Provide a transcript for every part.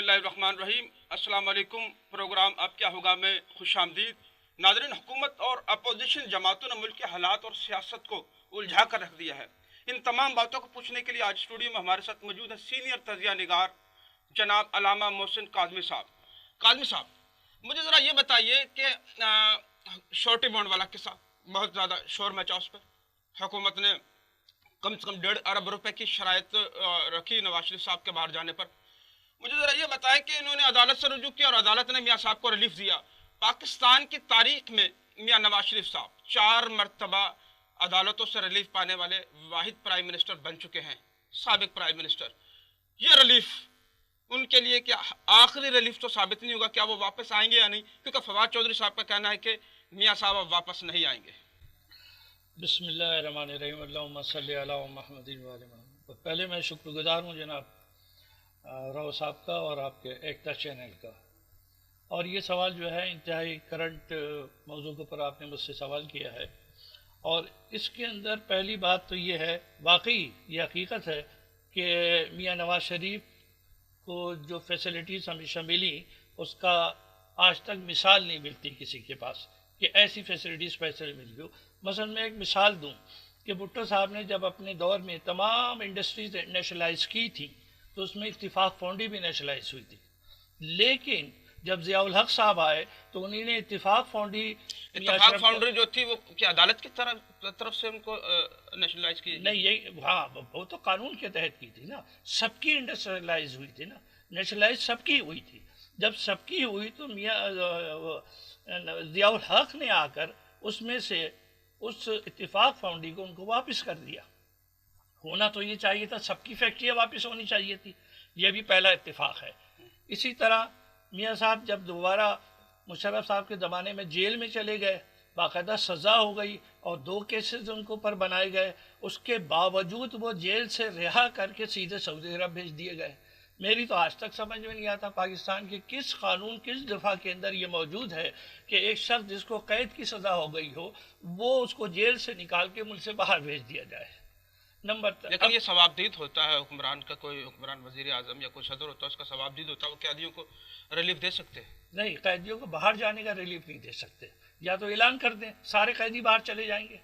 बिस्मिल्लाहिर्रहमानिर्रहीम। अस्सलाम वालेकुम। प्रोग्राम अब क्या होगा में खुश आमदीद। नाज़रीन, हुकूमत और अपोजिशन जमातों ने मुल्क के हालात और सियासत को उलझा कर रख दिया है। इन तमाम बातों को पूछने के लिए आज स्टूडियो में हमारे साथ मौजूद है सीनियर तजिया निगार जनाब अलामा मोहसिन काज़मी साहब। काज़मी साहब, मुझे ज़रा ये बताइए कि शॉर्टी बॉन्ड वाला किस्सा बहुत ज़्यादा शोर मचा उस पर। हुकूमत ने कम से कम 1.5 अरब रुपए की शराइत रखी नवाज शरीफ साहब के बाहर जाने पर। मुझे ज़रा ये बताएं कि इन्होंने अदालत से रुजू किया और अदालत ने मियाँ साहब को रिलीफ दिया। पाकिस्तान की तारीख में मियाँ नवाज शरीफ साहब 4 मरतबा अदालतों से रिलीफ पाने वाले वाहिद प्राइम मिनिस्टर बन चुके हैं, साबिक प्राइम मिनिस्टर। ये रिलीफ उनके लिए क्या आखिरी रिलीफ तो साबित नहीं होगा? क्या वो वापस आएंगे या नहीं? क्योंकि फवाद चौधरी साहब का कहना है कि मियाँ साहब अब वापस नहीं आएंगे। बिस्मिल्लाहिर्रहमानिर्रहीम, अल्लाहुम्मा सल्ली अला मुहम्मदिन व अला मुहम्मद। पहले मैं शुक्रगुजार हूँ जनाब राव साहब का और आपके एकता चैनल का। और ये सवाल जो है इंतहाई करंट मौजू के ऊपर आपने मुझसे सवाल किया है। और इसके अंदर पहली बात तो ये है, वाकई ये हकीकत है कि मियाँ नवाज शरीफ को जो फैसिलिटीज़ हमेशा मिली उसका आज तक मिसाल नहीं मिलती किसी के पास कि ऐसी फैसिलिटीज़ पैसे मिल हो। मसलन मैं एक मिसाल दूं कि भुट्टो साहब ने जब अपने दौर में तमाम इंडस्ट्रीज नेशनलाइज की थी तो उसमें इत्तिफाक फाउंड्री भी नेशनलाइज हुई थी। लेकिन जब ज़ियाउल हक साहब आए तो उन्होंने इत्तिफाक फाउंड्री जो थी वो क्या अदालत की तरफ से उनको नेशनलाइज की? नहीं, यही हाँ, वो तो कानून के तहत की थी ना, सबकी इंडस्ट्रियलाइज हुई थी ना, नेशनलाइज सबकी हुई थी। जब सबकी हुई तो मियाँ ज़ियाउल हक ने आकर उसमें से उस इत्तिफाक फाउंड्री को उनको वापस कर दिया। होना तो ये चाहिए था, सबकी फैक्ट्रियाँ वापस होनी चाहिए थी। ये भी पहला इत्तिफाक है। इसी तरह मियाँ साहब जब दोबारा मुशर्रफ साहब के ज़माने में जेल में चले गए, बाकायदा सज़ा हो गई और 2 केसेस उनको पर बनाए गए, उसके बावजूद वो जेल से रिहा करके सीधे सऊदी अरब भेज दिए गए। मेरी तो आज तक समझ में नहीं आता पाकिस्तान के किस कानून किस दफ़ा के अंदर ये मौजूद है कि एक शख्स जिसको कैद की सज़ा हो गई हो वो उसको जेल से निकाल के मुल्क से बाहर भेज दिया जाए। लेकिन ये सवाबदीद होता है हुक्मरान का, कोई हुक्मरान वजीर आजम या कोई सदर होता है उसका सवाबदीद होता है, वो कैदियों को रिलीफ दे सकते हैं? नहीं, कैदियों को बाहर जाने का रिलीफ नहीं दे सकते। या तो ऐलान कर दें सारे कैदी बाहर चले जाएंगे।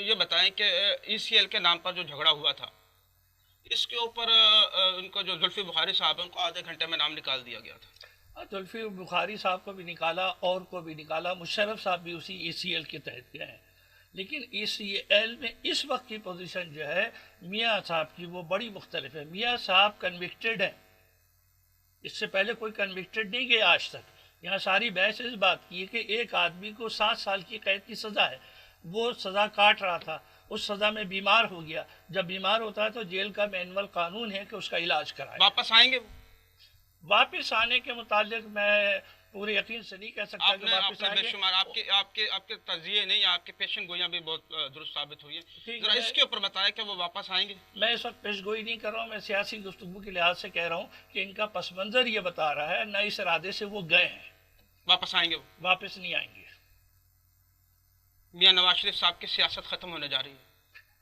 ये बताएं कि ECL के नाम पर जो झगड़ा हुआ था इसके ऊपर उनको जो जुल्फी बुखारी साहब है उनको आधे घंटे में नाम निकाल दिया गया था। जुल्फी बुखारी साहब को भी निकाला और को भी निकाला, मुशर्रफ साहब भी उसी ECL के तहत गए हैं। लेकिन ECL में इस वक्त की पोजीशन जो है मियाँ साहब की वो बड़ी मुख्तलिफ है। मियाँ साहब कन्विक्टेड हैं, इससे पहले कोई कन्विक्टेड नहीं गया आज तक। यहाँ सारी बहस इस बात की है कि एक आदमी को 7 साल की कैद की सज़ा है, वो सज़ा काट रहा था, उस सज़ा में बीमार हो गया। जब बीमार होता है तो जेल का मैनुअल कानून है कि उसका इलाज कराए। वापस आएंगे? वापस आने के मुतालिक मैं पूरे यकीन से नहीं कह सकता कि वापस आएंगे। बेशुमार आपके तजिए नहीं, आपके पेशन गोइयां भी बहुत दुरुस्त साबित हुई है। जरा इसके ऊपर बताएं कि वो वापस आएंगे। मैं इस वक्त पेशगोई नहीं कर रहा हूँ, मैं सियासी गुफ्तगू के लिहाज से कह रहा हूँ कि इनका पस मंज़र ये बता रहा है, न इस इरादे से वो गए हैं। वापस आएंगे? वापस नहीं आएंगे। मियाँ नवाज शरीफ साहब की सियासत खत्म होने जा रही है।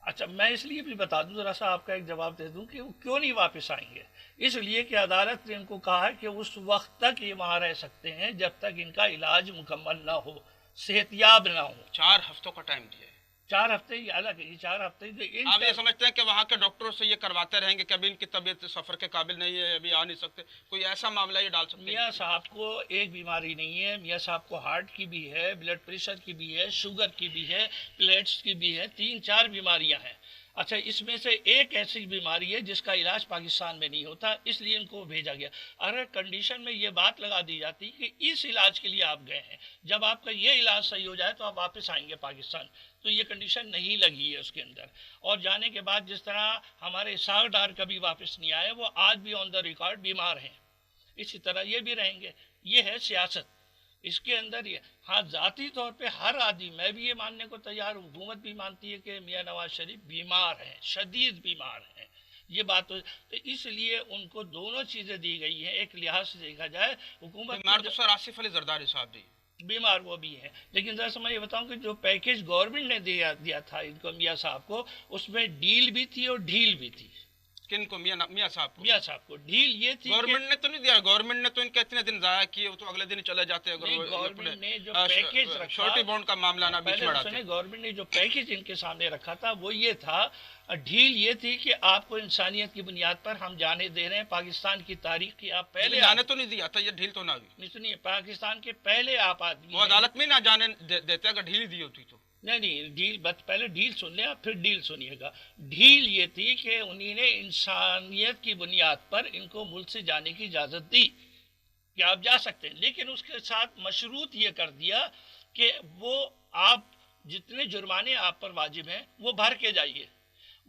अच्छा, मैं इसलिए भी बता दूं, ज़रा सा आपका एक जवाब दे दूं कि वो क्यों नहीं वापस आएंगे। इसलिए कि अदालत ने इनको कहा है कि उस वक्त तक ये वहाँ रह सकते हैं जब तक इनका इलाज मुकम्मल ना हो, सेहतियाब ना हो। 4 हफ्तों का टाइम दिया है। 4 हफ्ते ही अलग है, 4 हफ्ते आप ये समझते हैं कि वहाँ के डॉक्टरों से ये करवाते रहेंगे कि अभी इनकी तबीयत सफ़र के काबिल नहीं है, अभी आ नहीं सकते, कोई ऐसा मामला ये डाल सकते हैं? मियाँ साहब को एक बीमारी नहीं है, मियाँ साहब को हार्ट की भी है, ब्लड प्रेशर की भी है, शुगर की भी है, प्लेट्स की भी है, 3-4 बीमारियाँ हैं। अच्छा, इसमें से एक ऐसी बीमारी है जिसका इलाज पाकिस्तान में नहीं होता, इसलिए इनको भेजा गया। अगर कंडीशन में ये बात लगा दी जाती कि इस इलाज के लिए आप गए हैं, जब आपका ये इलाज सही हो जाए तो आप वापस आएंगे पाकिस्तान, तो ये कंडीशन नहीं लगी है उसके अंदर। और जाने के बाद जिस तरह हमारे इसहाक डार कभी वापस नहीं आए, वो आज भी ऑन द रिकॉर्ड बीमार हैं, इसी तरह ये भी रहेंगे। ये है सियासत, इसके अंदर ये। हाँ, ज़ाती तौर पे हर आदमी, मैं भी ये मानने को तैयार हूँ, हुकूमत भी मानती है कि मियाँ नवाज शरीफ बीमार हैं, शदीद बीमार हैं, ये बात तो इसलिए उनको दोनों चीज़ें दी गई हैं। एक लिहाज से देखा जाए हुकूमत बीमार तो सर आसिफ अली जरदारी साहब भी बीमार वो भी है, लेकिन जरा मैं ये बताऊं कि जो पैकेज गवर्नमेंट ने दिया था इनको मियाँ साहब को, उसमें डील भी थी और ढील भी थी। किन को? मियां साहब को? मियां साहब को। ढील ये थी, गवर्नमेंट ने तो नहीं दिया, गवर्नमेंट ने तो इनके इतने दिन जाया किए, वो तो अगले दिन ही चले जाते हैं। गवर्नमेंट ने जो पैकेज रखा, श्योरिटी बॉन्ड का मामला ना बीच में डालते। गवर्नमेंट ने जो पैकेज इनके सामने रखा था वो ये था, ढील ये थी कि आपको इंसानियत की बुनियाद पर हम जाने दे रहे हैं, पाकिस्तान की तारीख की आप पहले जाने तो नहीं दिया था, ये ढील तो ना हुई। नहीं सुनिए, पाकिस्तान के पहले आप आदमी, वो अदालत में ना जाने देते अगर ढील दी होती तो। नहीं, ढील पहले ढील सुन ले, फिर डील सुनिएगा। ढील ये थी कि उन्होंने इंसानियत की बुनियाद पर इनको मुल्क से जाने की इजाज़त दी कि आप जा सकते हैं, लेकिन उसके साथ मशरूत ये कर दिया कि वो आप जितने जुर्माने आप पर वाजिब हैं वो भर के जाइए।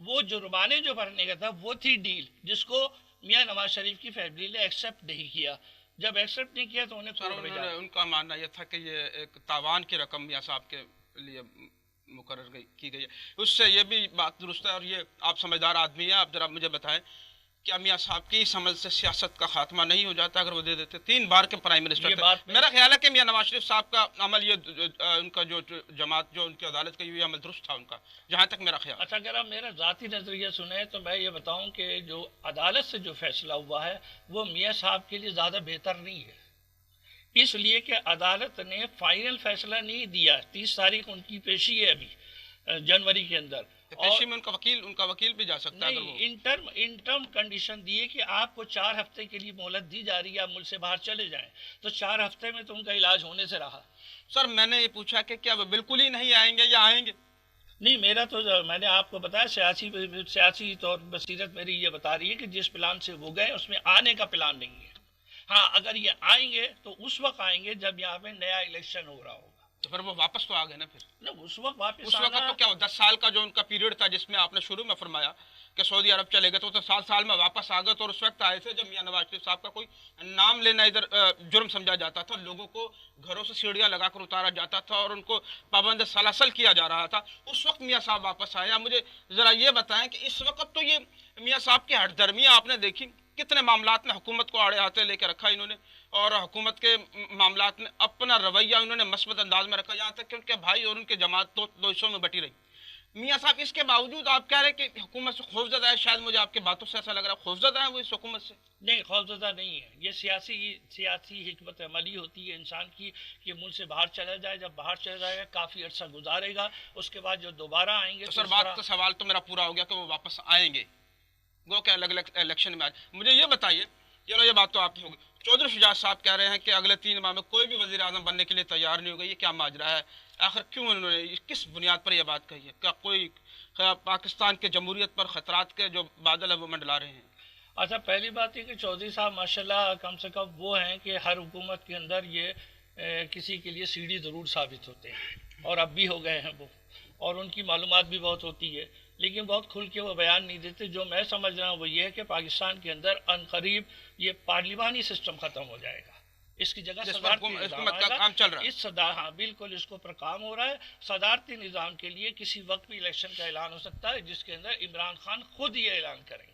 वो जुर्माने जो भरने का था वो थी डील, जिसको मियां नवाज शरीफ की फैमिली ने एक्सेप्ट नहीं किया। जब एक्सेप्ट नहीं किया तो उन्हें उनका मानना यह था कि ये एक तावान की रकम मियां साहब के लिए मुकर्रर की गई है। उससे ये भी बात दुरुस्त है, और ये आप समझदार आदमी हैं, आप जरा मुझे बताएं क्या मियां साहब की समझ से सियासत का खात्मा नहीं हो जाता अगर वो दे देते? 3 बार के प्राइम मिनिस्टर थे। मेरा ख्याल है कि मियां नवाज शरीफ साहब का अमल, ये उनका जो जमात जो उनकी अदालत का ये अमल दुरुस्त था उनका, जहाँ तक मेरा ख्याल। अच्छा, अगर आप मेरा ज़ाती नज़रिया सुने तो मैं ये बताऊं कि जो अदालत से जो फैसला हुआ है वो मियां साहब के लिए ज़्यादा बेहतर नहीं है, इसलिए कि अदालत ने फाइनल फैसला नहीं दिया। 30 तारीख उनकी पेशी है अभी जनवरी के अंदर, पेशी में उनका वकील भी जा सकता है। नहीं, इंटर्म कंडीशन दिए कि आपको 4 हफ्ते के लिए मोहलत दी जा रही है, आप मुल्क से बाहर चले जाएं, तो 4 हफ्ते में तो उनका इलाज होने से रहा। सर मैंने ये पूछा कि क्या वो बिल्कुल ही नहीं आएंगे या आएंगे? नहीं, मेरा तो मैंने आपको बताया सियासी तौर बसीरत मेरी ये बता रही है कि जिस प्लान से वो गए उसमें आने का प्लान नहीं है। हाँ, अगर ये आएंगे तो उस वक्त आएंगे जब यहाँ पे नया इलेक्शन हो रहा होगा। तो फिर वो वापस तो आ गए ना फिर? ना, उस वक्त वापस उस वक्त तो क्या 10 साल का जो उनका पीरियड था जिसमें आपने शुरू में फरमाया कि सऊदी अरब चले गए, तो 7 साल में वापस आ गए। तो उस वक्त आए थे जब मियां नवाज शरीफ साहब का कोई नाम लेना इधर जुर्म समझा जाता था, लोगों को घरों से सीढ़ियां लगाकर उतारा जाता था और उनको पाबंद सलासल किया जा रहा था। उस वक्त मियां साहब वापस आए। मुझे जरा ये बताएं कि इस वक्त तो ये मियां साहब की हठधर्मियाँ आपने देखी, कितने मामलात में हुकूमत को आड़े हाथे लेकर रखा इन्होंने, और हुकूमत के मामलात में अपना रवैया इन्होंने मस्बत अंदाज में रखा, यहाँ तक कि उनके भाई और उनके जमात दो हिस्सों में बटी रही। मियां साहब इसके बावजूद आप कह रहे हैं कि हुकूमत से खौफजदा है, शायद मुझे आपकी बातों से ऐसा लग रहा है खौफजदा है वो इस हुकूमत से। नहीं, खौफजदा नहीं है, ये सियासी हिकमत अमली होती है इंसान की कि मुल्क से बाहर चला जाए, जब बाहर चला जाएगा काफ़ी अर्सा गुजारेगा, उसके बाद जो दोबारा आएंगे तो सर बात तो सवाल तो मेरा पूरा हो गया कि वो वापस आएंगे, वो क्या अलग अलग इलेक्शन में आए। मुझे ये बताइए, चलो ये बात तो आपकी होगी, चौधरी शुजात साहब कह रहे हैं कि अगले 3 माह में कोई भी वजीर आजम बनने के लिए तैयार नहीं होगा। ये क्या माजरा है? आखिर क्यों उन्होंने किस बुनियाद पर यह बात कही है? क्या कोई पाकिस्तान के जमहूरियत पर खतरात के जो बादल है वो मंडला रहे हैं? अच्छा, पहली बात है कि चौधरी साहब माशाल्लाह कम से कम वो हैं कि हर हुकूमत के अंदर ये किसी के लिए सीढ़ी ज़रूर साबित होते हैं, और अब भी हो गए हैं वो, और उनकी मालूमात भी बहुत होती है, लेकिन बहुत खुल के वो बयान नहीं देते। जो मैं समझ रहा हूँ वो ये है कि पाकिस्तान के अंदर अनकरीब ये पार्लिमानी सिस्टम ख़त्म हो जाएगा, इसकी जगह सदारती निज़ाम आएगा। काम चल रहा है। हाँ बिल्कुल, इसको पर काम हो रहा है। सदारती निज़ाम के लिए किसी वक्त भी इलेक्शन का ऐलान हो सकता है, जिसके अंदर इमरान खान खुद ये ऐलान करेंगे।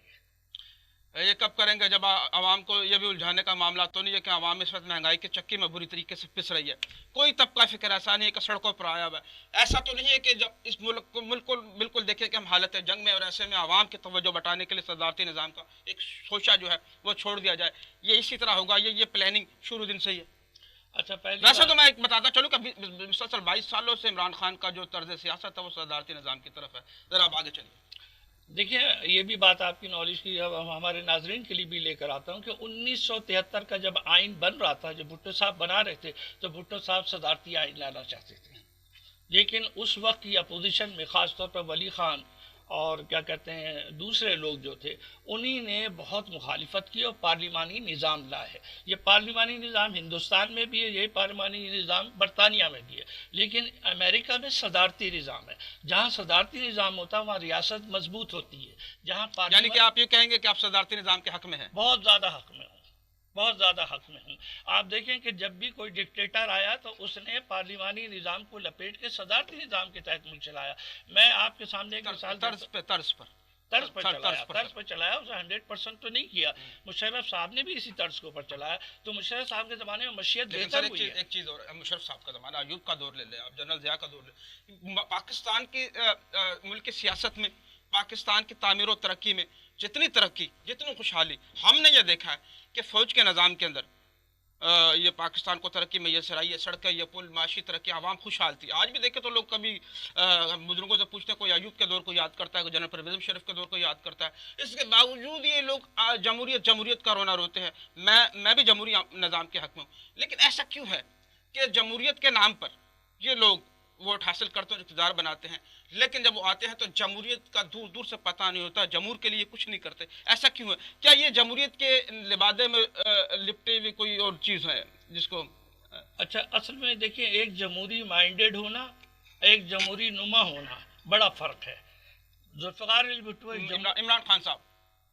ये कब करेंगे? जब आवाम को ये भी उलझाने का मामला तो नहीं है कि आवाम इस वक्त महंगाई की चक्की में बुरी तरीके से पिस रही है, कोई तबका फिक्र ऐसा नहीं है कि सड़कों पर आया हुआ है। ऐसा तो नहीं है कि जब इस मुल्क को बिल्कुल देखें कि हम हालत जंग में, और ऐसे में आवाम की तवज्जो बटाने के लिए सदारती निज़ाम का एक शोशा जो है वो छोड़ दिया जाए, ये इसी तरह होगा? ये प्लानिंग शुरू दिन से ही है। अच्छा, पहले वैसे तो मैं एक बताता चलूँ कि मुसलसल 22 सालों से इमरान खान का जो तर्ज सियासत है वो सदारती निज़ाम की तरफ है। ज़रा आप आगे चलिए। देखिए, ये भी बात आपकी नॉलेज की अब हमारे नाजरीन के लिए भी लेकर आता हूँ कि 1973 का जब आइन बन रहा था, जब भुट्टो साहब बना रहे थे, तो भुट्टो साहब सदारती आइन लाना चाहते थे, लेकिन उस वक्त की अपोजिशन में ख़ास तौर पर वली खान और क्या कहते हैं दूसरे लोग जो थे, उन्हीं ने बहुत मुखालिफत की और पार्लिमानी निज़ाम लाया है। ये पार्लिमानी निज़ाम हिंदुस्तान में भी है, यही पार्लिमानी निज़ाम बरतानिया में भी है, लेकिन अमेरिका में सदारती निज़ाम है। जहाँ सदारती निज़ाम होता है वहाँ रियासत मजबूत होती है। जहाँ यानी कि आप ये कहेंगे कि आप सदारती निज़ाम के हक में हैं? बहुत ज़्यादा हक में हूँ, बहुत ज़्यादा हक में हूँ। आप देखें कि जब भी कोई डिक्टेटर आया तो उसने पार्लिमानी निज़ाम को लपेट के सदारती निज़ाम के तहत मुल्क चलाया। मैं आपके सामने एक मिसाल तर्ज पर चलाया, उसे 100% तो नहीं किया। मुशर्रफ साहब ने भी इसी तर्ज के ऊपर चलाया, तो मुशर्रफ साहब के ज़माने में मशीयत बेहतर हुई है। एक चीज़ और, मुशर्रफ साहब का ज़माना, अयूब का दौर ले लें आप, जनरल ज़िया का दौर ले, पाकिस्तान के मुल्क की सियासत में पाकिस्तान की तामीर और तरक्की में जितनी तरक्की, जितनी खुशहाली हमने ये देखा है कि फ़ौज के निज़ाम के अंदर ये पाकिस्तान को तरक्की मैसर आई, ये सड़कें, ये पुल, माशी तरक्की, आवाम खुशहाल थी। आज भी देखें तो लोग कभी बुजुर्गों से पूछते हैं, कोई अयूब के दौर को याद करता है, कोई जनरल परवेज़ मुशर्रफ के दौर को याद करता है। इसके बावजूद ये लोग जमहूरियत का रोना रोते हैं। मैं भी जमहूरी निज़ाम के हक़ में हूँ, लेकिन ऐसा क्यों है कि जमहूरियत के नाम पर ये लोग वोट हासिल करते हैं, इक़्तिदार बनाते हैं, लेकिन जब वो आते हैं तो जमहूरियत का दूर दूर से पता नहीं होता, जमहूर के लिए कुछ नहीं करते। ऐसा क्यों है? क्या ये जमहूरियत के लिबादे में लिपटे हुई कोई और चीज़ है जिसको अच्छा, असल में देखिए, एक जमहूरी माइंडेड होना, एक जमहूरी नुमा होना, बड़ा फ़र्क है। जुल्फ़िकार अली भुट्टो इमरान खान साहब,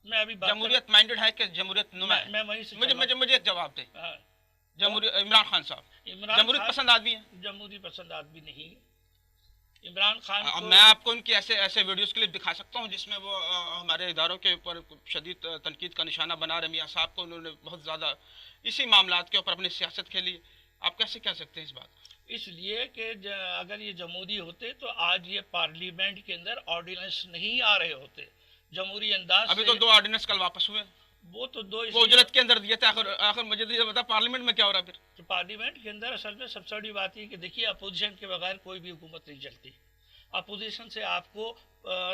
मैं अभी जमहूरियत माइंडेड है कि जमहूरियत नुमा है? मैं वहीं से मुझे एक जवाब दे। इमरान खान साहब जमहूरियत पसंद आदमी है? जमहूरी पसंद आदमी नहीं। इमरान खान अब मैं आपको उनकी ऐसे वीडियोस क्लिप दिखा सकता हूँ जिसमें वो हमारे इदारों के ऊपर शदीद तनकीद का निशाना बना रहे। मियाँ साहब को उन्होंने बहुत ज़्यादा इसी मामलात के ऊपर अपनी सियासत खेली। आप कैसे कह सकते हैं इस बात? इसलिए कि अगर ये जमहूरी होते तो आज ये पार्लियामेंट के अंदर ऑर्डिनेंस नहीं आ रहे होते जमहूरी अंदाज। अभी तो 2 ऑर्डिनेंस कल वापस हुए। वो तो 2 उजरत के अंदर दिए थे। आखिर मुझे ये बता, पार्लियामेंट में क्या हो रहा है फिर? तो पार्लियामेंट के अंदर असल में सबसे बड़ी बात है कि देखिए, अपोजिशन के बगैर कोई भी हुकूमत नहीं चलती। अपोजिशन से आपको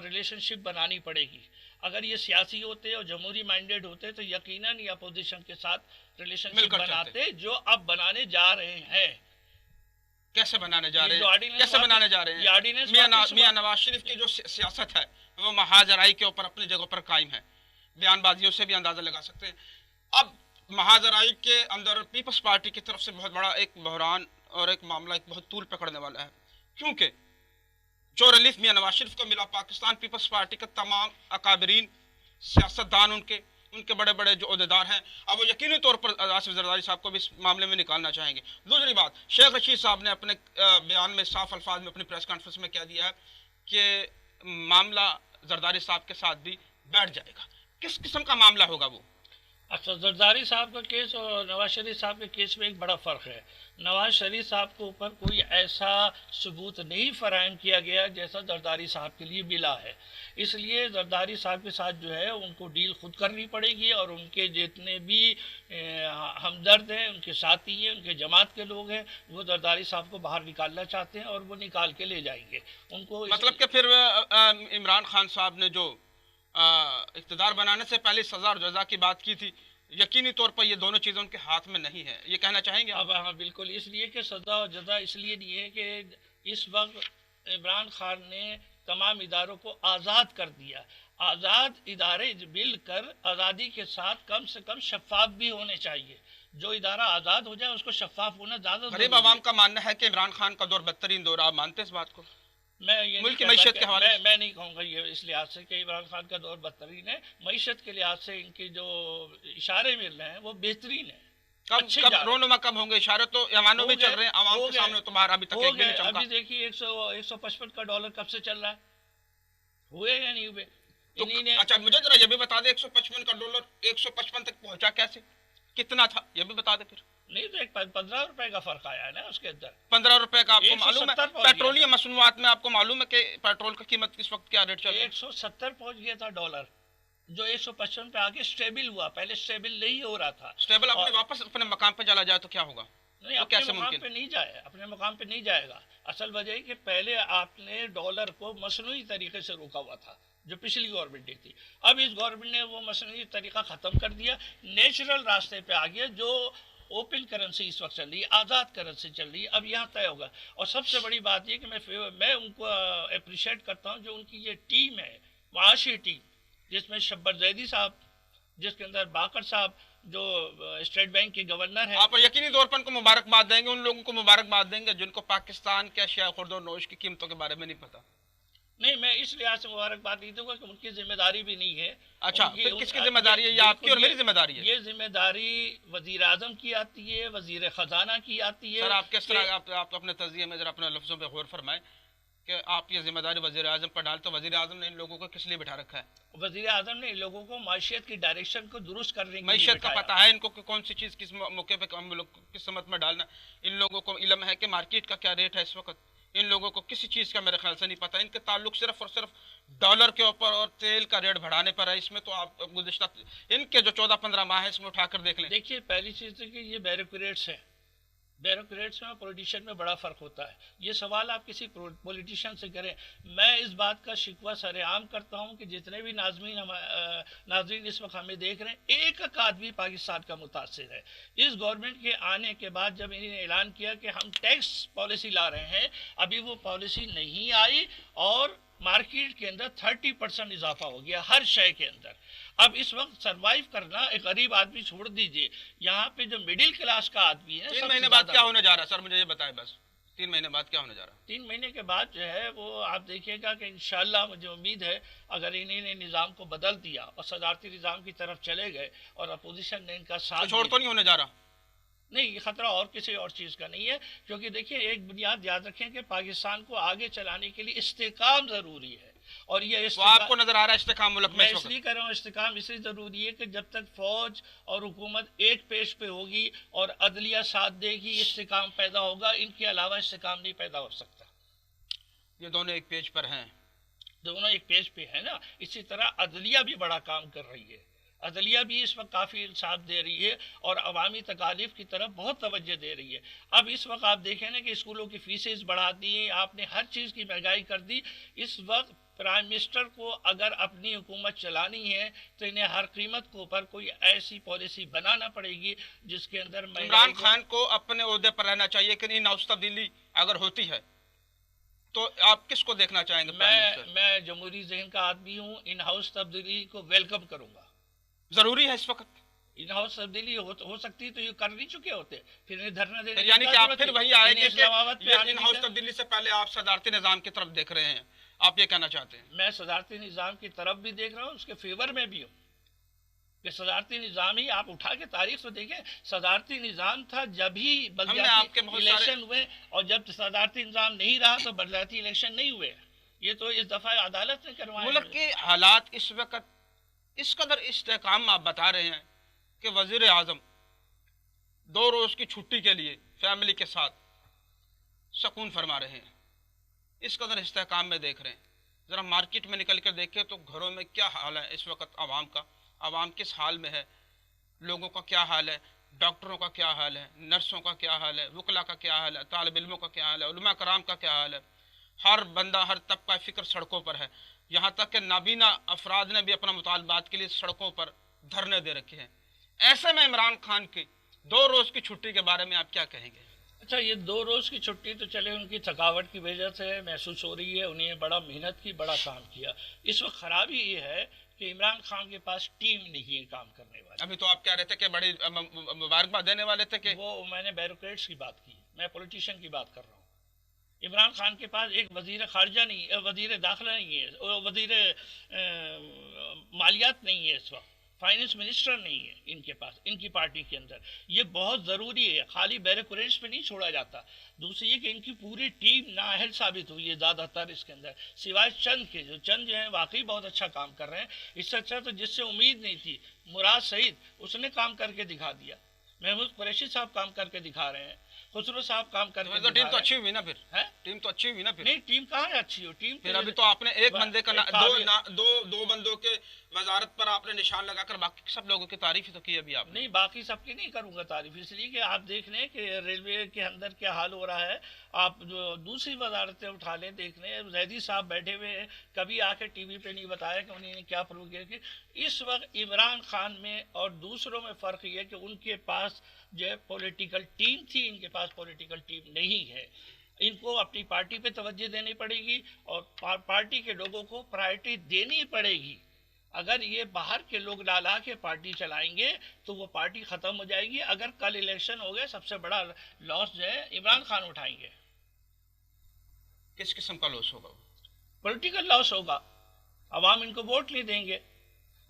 रिलेशनशिप बनानी पड़ेगी। अगर ये सियासी होते और जमहूरी माइंडेड होते तो यकीनन ये अपोजिशन के साथ रिलेशनशिप बनाते, जो अब बनाने जा रहे हैं। कैसे बनाने जा रहे हैं? कैसे बनाने जा रहे हैं? मियां नवाज शरीफ की जो सियासत है वो महाजराई के ऊपर अपनी जगह पर कायम है। बयानबाजियों से भी अंदाजा लगा सकते हैं। अब महाजराई के अंदर पीपल्स पार्टी की तरफ से बहुत बड़ा एक बहरान और एक मामला एक बहुत तूल पकड़ने वाला है, क्योंकि जो रिलीफ मियां नवाज शरीफ को मिला, पाकिस्तान पीपल्स पार्टी के तमाम अकाबरीन सियासतदान, उनके बड़े बड़े जो अहदेदार हैं, अब वो यकीनी तौर पर आसिफ जरदारी साहब को भी इस मामले में निकालना चाहेंगे। दूसरी बात, शेख रशीद साहब ने अपने बयान में साफ अल्फाज में अपनी प्रेस कॉन्फ्रेंस में कह दिया है कि मामला जरदारी साहब के साथ भी बैठ जाएगा। किस किस्म का मामला होगा वो? अच्छा, जरदारी साहब का केस और नवाज शरीफ साहब के केस में एक बड़ा फ़र्क है। नवाज शरीफ साहब के ऊपर कोई ऐसा सबूत नहीं फराहम किया गया जैसा जरदारी साहब के लिए मिला है। इसलिए जरदारी साहब के साथ जो है उनको डील खुद करनी पड़ेगी, और उनके जितने भी हमदर्द हैं, उनके साथी हैं, उनके जमात के लोग हैं, वो जरदारी साहब को बाहर निकालना चाहते हैं और वो निकाल के ले जाएंगे उनको। मतलब कि फिर इमरान खान साहब ने जो इक़्तिदार बनाने से पहले सज़ा और जज़ा की बात की थी, यकीनी तौर पर ये दोनों चीज़ें उनके हाथ में नहीं है, ये कहना चाहेंगे? अब हाँ, बिल्कुल। इसलिए कि सज़ा और जज़ा इसलिए नहीं है कि इस वक्त इमरान खान ने तमाम इदारों को आज़ाद कर दिया। आज़ाद इदारे मिलकर आज़ादी के साथ कम से कम शफाफ भी होने चाहिए। जो इदारा आज़ाद हो जाए उसको शफाफ होना ज़्यादा। गरीब आवाम का मानना है कि इमरान खान का दौर बदतरीन दौर। आप मानते हैं इस बात को? मुल्क की मईशत के हवाले मैं नहीं कहूँगा ये इस लिहाज से कि इमरान खान का दौर बदतरीन है। मईशत के लिहाज से इनके जो इशारे मिल रहे हैं वो बेहतरीन है। कब रोनुमा कब होंगे? इशारे तो ईमानों में चल रहे हैं, आवाम के सामने तो बाहर अभी तक एक भी नहीं चमका। अभी देखिए 155 का डॉलर कब से चल रहा है, हुए या नहीं हुए? तो अच्छा, मुझे जरा ये भी बता दे, 155 का डॉलर 155 तक पहुंचा कैसे, कितना था, ये भी बता दे फिर। नहीं तो एक 15 रुपए का फर्क आया है ना उसके अंदर। 15 रुपए का आपको मालूम है? पेट्रोलियम मसनूआत में आपको मालूम है कि पेट्रोल की कीमत किस वक्त क्या रेट चल रहा है? 170 पहुंच गया था डॉलर, जो 155 पे आके स्टेबल हुआ। पहले स्टेबल नहीं हो रहा था। स्टेबल अपने वापस अपने मकाम पे चला जाए तो क्या होगा? नहीं, तो अपने मकाम पे नहीं जाए, अपने मकाम पे नहीं जाएगा। असल वजह है कि पहले आपने डॉलर को मसनूई तरीके से रोका हुआ था, जो पिछली गवर्नमेंट ने थी। अब इस गवर्नमेंट ने वो मसनूई तरीका ख़त्म कर दिया, नेचुरल रास्ते पे आ गया। जो ओपन करेंसी इस वक्त चल रही है, आज़ाद करेंसी चल रही है, अब यहाँ तय होगा। और सबसे बड़ी बात यह कि मैं उनको अप्रिशिएट करता हूँ जो उनकी ये टीम है, माशी टीम, जिसमें शब्बर जैदी साहब, जिसके अंदर बाकर साहब जो स्टेट बैंक के गवर्नर हैं। आप यकीनी तौर पर उनको मुबारकबाद देंगे, उन लोगों को मुबारकबाद देंगे जिनको पाकिस्तान के अशिया खुर्द और नोश की कीमतों के बारे में नहीं पता? नहीं, मैं इस लिहाज से मुबारकबाद नहीं दूंगा कि उनकी जिम्मेदारी भी नहीं है। अच्छा, फिर किसकी जिम्मेदारी है? ये आपकी और मेरी जिम्मेदारी है? ये जिम्मेदारी वजीर आजम की आती है, वजीर खजाना की आती है। सर, आप किस तरह आप अपने तज़िये में जरा अपने लफ्ज़ों पे गौर फरमाएं कि आप ये जिम्मेदारी वजीर आजम पर डालते हो। वजीर आजम ने इन लोगों को किस लिए बिठा रखा है? वजीर आजम ने इन लोगों को माशियत की डायरेक्शन को दुरुस्त करने के लिए माशियत का पता है इनको कि कौन सी चीज़ किस मौके पे हम लोग किस समत में डालना। इन लोगों को इल्म है कि मार्केट का क्या रेट है इस वक्त, ان لوگوں کو کسی چیز کا میرے خیال سے نہیں پتہ. ان کے تعلق صرف اور صرف ڈالر کے اوپر اور تیل کا ریٹ بڑھانے پر ہے. اس میں تو آپ گزشتہ ان کے جو 14-15 ماہ ہے اس میں اٹھا کر دیکھ لیں. دیکھیے پہلی چیز ہے کہ یہ بیوروکریٹس ہیں. بیوروکریٹس میں اور پولیٹیشین میں بڑا فرق ہوتا ہے. یہ سوال آپ کسی پولیٹیشین سے کریں. میں اس بات کا شکوہ سر عام کرتا ہوں کہ جتنے بھی ناظرین اس وقت ہمیں دیکھ رہے ہیں، ایک آدمی پاکستان کا متاثر ہے. اس گورنمنٹ کے آنے کے بعد جب انہوں نے اعلان کیا کہ ہم ٹیکس پالیسی لا رہے ہیں، ابھی وہ پالیسی نہیں آئی اور مارکیٹ کے اندر 30% اضافہ ہو گیا ہر شے کے اندر. اب اس وقت سروائیو کرنا، ایک غریب آدمی چھوڑ دیجئے، یہاں پہ جو مڈل کلاس کا آدمی ہے، 3 مہینے بعد کیا ہونے جا رہا ہے سر؟ مجھے یہ بتائیں بس. 3 مہینے بعد کیا ہونے جا رہا ہے؟ 3 مہینے کے بعد جو ہے وہ آپ دیکھیے گا کہ انشاءاللہ مجھے امید ہے اگر انہیں نے نظام کو بدل دیا اور صدارتی نظام کی طرف چلے گئے اور اپوزیشن نے ان کا ساتھ چھوڑ تو نہیں ہونے جا رہا؟ نہیں، یہ خطرہ اور کسی اور چیز کا نہیں ہے. کیونکہ دیکھیں ایک بنیاد یاد رکھیں کہ پاکستان کو آگے چلانے کے لیے استحکام ضروری ہے. اور یہ آپ کو نظر آ رہا ہے استحکام ملک میں؟ اس لیے کہہ رہا ہوں استحکام اس لیے ضروری ہے کہ جب تک فوج اور حکومت ایک پیش پہ ہوگی اور عدلیہ ساتھ دے گی، استحکام پیدا ہوگا. ان کے علاوہ استحکام نہیں پیدا ہو سکتا. یہ دونوں ایک پیج پر ہیں. دونوں ایک پیج پہ ہے نا. اسی طرح عدلیہ بھی بڑا کام کر رہی ہے. عدلیہ بھی اس وقت کافی انصاف دے رہی ہے اور عوامی تکالیف کی طرف بہت توجہ دے رہی ہے. اب اس وقت آپ دیکھیں نا کہ اسکولوں کی فیسز بڑھا دی ہیں، آپ نے ہر چیز کی مہنگائی کر دی. اس وقت پرائم منسٹر کو اگر اپنی حکومت چلانی ہے تو انہیں ہر قیمت کے اوپر کوئی ایسی پالیسی بنانا پڑے گی جس کے اندر عمران خان کو اپنے عہدے پر رہنا چاہیے کہ ان ہاؤس تبدیلی اگر ہوتی ہے تو آپ کس کو دیکھنا چاہیں گے؟ میں جمہوری ذہن کا آدمی ہوں. ان ہاؤس تبدیلی کو ویلکم کروں گا. ضروری ہے اس وقت. ان ہاؤس تبدیلی ہو سکتی تو یہ کر نہیں چکے ہوتے. پھر انہیں دھرنا دینے یعنی کہ آپ پھر وہی آئے گے کہ ان ہاؤس تبدیلی سے پہلے آپ صدارتی نظام کی طرف دیکھ رہے ہیں. آپ یہ کہنا چاہتے ہیں؟ میں صدارتی نظام کی طرف بھی دیکھ رہا ہوں، اس کے فیور میں بھی ہوں کہ صدارتی نظام ہی. آپ اٹھا کے تاریخ سے دیکھیں، صدارتی نظام تھا جب ہی بلدیاتی الیکشن ہوئے، اور جب صدارتی نظام نہیں رہا تو بلدیاتی الیکشن نہیں ہوئے. یہ تو اس دفعہ عدالت نے کروایا. ملک کے حالات اس وقت اس قدر استحکام آپ بتا رہے ہیں کہ وزیر اعظم 2 روز کی چھٹی کے لیے فیملی کے ساتھ سکون فرما رہے ہیں. اس قدر استحکام میں دیکھ رہے ہیں. ذرا مارکیٹ میں نکل کر دیکھیں تو گھروں میں کیا حال ہے اس وقت عوام کا. عوام کس حال میں ہے؟ لوگوں کا کیا حال ہے؟ ڈاکٹروں کا کیا حال ہے؟ نرسوں کا کیا حال ہے؟ وکلا کا کیا حال ہے؟ طالب علموں کا کیا حال ہے؟ علماء کرام کا کیا حال ہے؟ ہر بندہ، ہر طبقہ فکر سڑکوں پر ہے. یہاں تک کہ نابینا افراد نے بھی اپنا مطالبات کے لیے سڑکوں پر دھرنے دے رکھے ہیں. ایسے میں عمران خان کی 2 روز کی چھٹی کے بارے میں آپ کیا کہیں گے؟ اچھا، یہ 2 روز کی چھٹی تو چلے ان کی تھکاوٹ کی وجہ سے محسوس ہو رہی ہے. انہیں بڑا محنت کی، بڑا کام کیا. اس وقت خرابی یہ ہے کہ عمران خان کے پاس ٹیم نہیں ہے کام کرنے والی. ابھی تو آپ کہہ رہے تھے کہ بڑی مبارکباد دینے والے تھے کہ وہ میں نے بیوروکریٹس کی بات کی، میں پولیٹیشین کی بات کر رہا ہوں. عمران خان کے پاس ایک وزیر خارجہ نہیں ہے، وزیر داخلہ نہیں ہے، وزیر مالیات نہیں ہے، اس وقت فائننس منسٹر نہیں ہے ان کے پاس، ان کی پارٹی کے اندر. یہ بہت ضروری ہے. خالی بیوروکریٹس پہ نہیں چھوڑا جاتا. دوسری یہ کہ ان کی پوری ٹیم نااہل ثابت ہوئی ہے زیادہ تر اس کے اندر، سوائے چند کے. جو چند جو ہیں واقعی بہت اچھا کام کر رہے ہیں. اس سے اچھا تو جس سے امید نہیں تھی، مراد سعید، اس نے کام کر کے دکھا دیا. محمود قریشی صاحب کام کر کے دکھا رہے ہیں. خسرو صاحب کام کر کے دکھا رہے ہیں. ٹیم تو اچھی ہوئی نا پھر؟ ٹیم تو اچھی ہوئی نا پھر؟ نہیں، ٹیم کہاں ہے اچھی ہو؟ ٹیم پھر ابھی تو آپ نے ایک بندے کا دو بندوں کے وزارت پر آپ نے نشان لگا کر باقی سب لوگوں کی تعریف ہی تو کی ابھی آپ نے. نہیں، باقی سب کی نہیں کروں گا تعریف، اس لیے کہ آپ دیکھ لیں کہ ریلوے کے اندر کیا حال ہو رہا ہے. آپ جو دوسری وزارتیں اٹھا لیں، دیکھ لیں زیدی صاحب بیٹھے ہوئے ہیں، کبھی آ کے ٹی وی پہ نہیں بتایا کہ انہوں نے کیا پروو کیا. کہ اس وقت عمران خان میں اور دوسروں میں فرق یہ ہے کہ ان کے پاس جو ہے پولیٹیکل ٹیم تھی، ان کے پاس پولیٹیکل ٹیم نہیں ہے. ان کو اپنی پارٹی پہ توجہ دینی پڑے گی اور پارٹی کے لوگوں کو پرائرٹی دینی پڑے گی. اگر یہ باہر کے لوگ لا کے پارٹی چلائیں گے تو وہ پارٹی ختم ہو جائے گی. اگر کل الیکشن ہو گئے، سب سے بڑا لاس جو ہے عمران خان اٹھائیں گے. کس قسم کا لاس ہوگا؟ پولیٹیکل لاس ہوگا. عوام ان کو ووٹ نہیں دیں گے.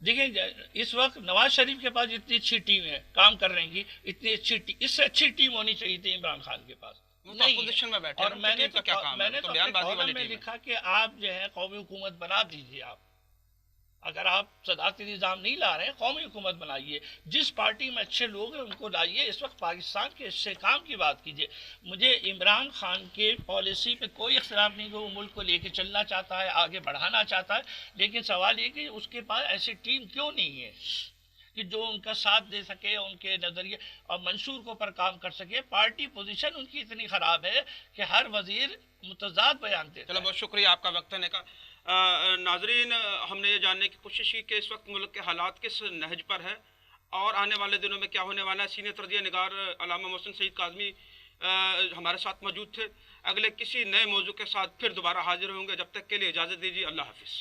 دیکھیں اس وقت نواز شریف کے پاس اتنی اچھی ٹیم ہے کام کرنے کی، اتنی اچھی اس سے اچھی ٹیم ہونی چاہیے تھی عمران خان کے پاس. اور میں نے تو کالم میں لکھا کہ آپ جو ہے قومی حکومت بنا دیجیے. آپ اگر آپ صدارتی نظام نہیں لا رہے ہیں، قومی حکومت بنائیے، جس پارٹی میں اچھے لوگ ہیں ان کو لائیے۔ اس وقت پاکستان کے استحکام کی بات کیجیے۔ مجھے عمران خان کے پالیسی پہ کوئی اختلاف نہیں کہ وہ ملک کو لے کے چلنا چاہتا ہے، آگے بڑھانا چاہتا ہے، لیکن سوال یہ کہ اس کے پاس ایسی ٹیم کیوں نہیں ہے کہ جو ان کا ساتھ دے سکے، ان کے نظریے اور منشور کو پر کام کر سکے۔ پارٹی پوزیشن ان کی اتنی خراب ہے کہ ہر وزیر متضاد بیان دیتا چلو ہے۔ بہت شکریہ آپ کا وقت دینے کا۔ ناظرین، ہم نے یہ جاننے کی کوشش کی کہ اس وقت ملک کے حالات کس نہج پر ہے اور آنے والے دنوں میں کیا ہونے والا ہے۔ سینئر تجزیہ نگار علامہ محسن سعید کاظمی ہمارے ساتھ موجود تھے۔ اگلے کسی نئے موضوع کے ساتھ پھر دوبارہ حاضر ہوں گے، جب تک کے لیے اجازت دیجیے، اللہ حافظ۔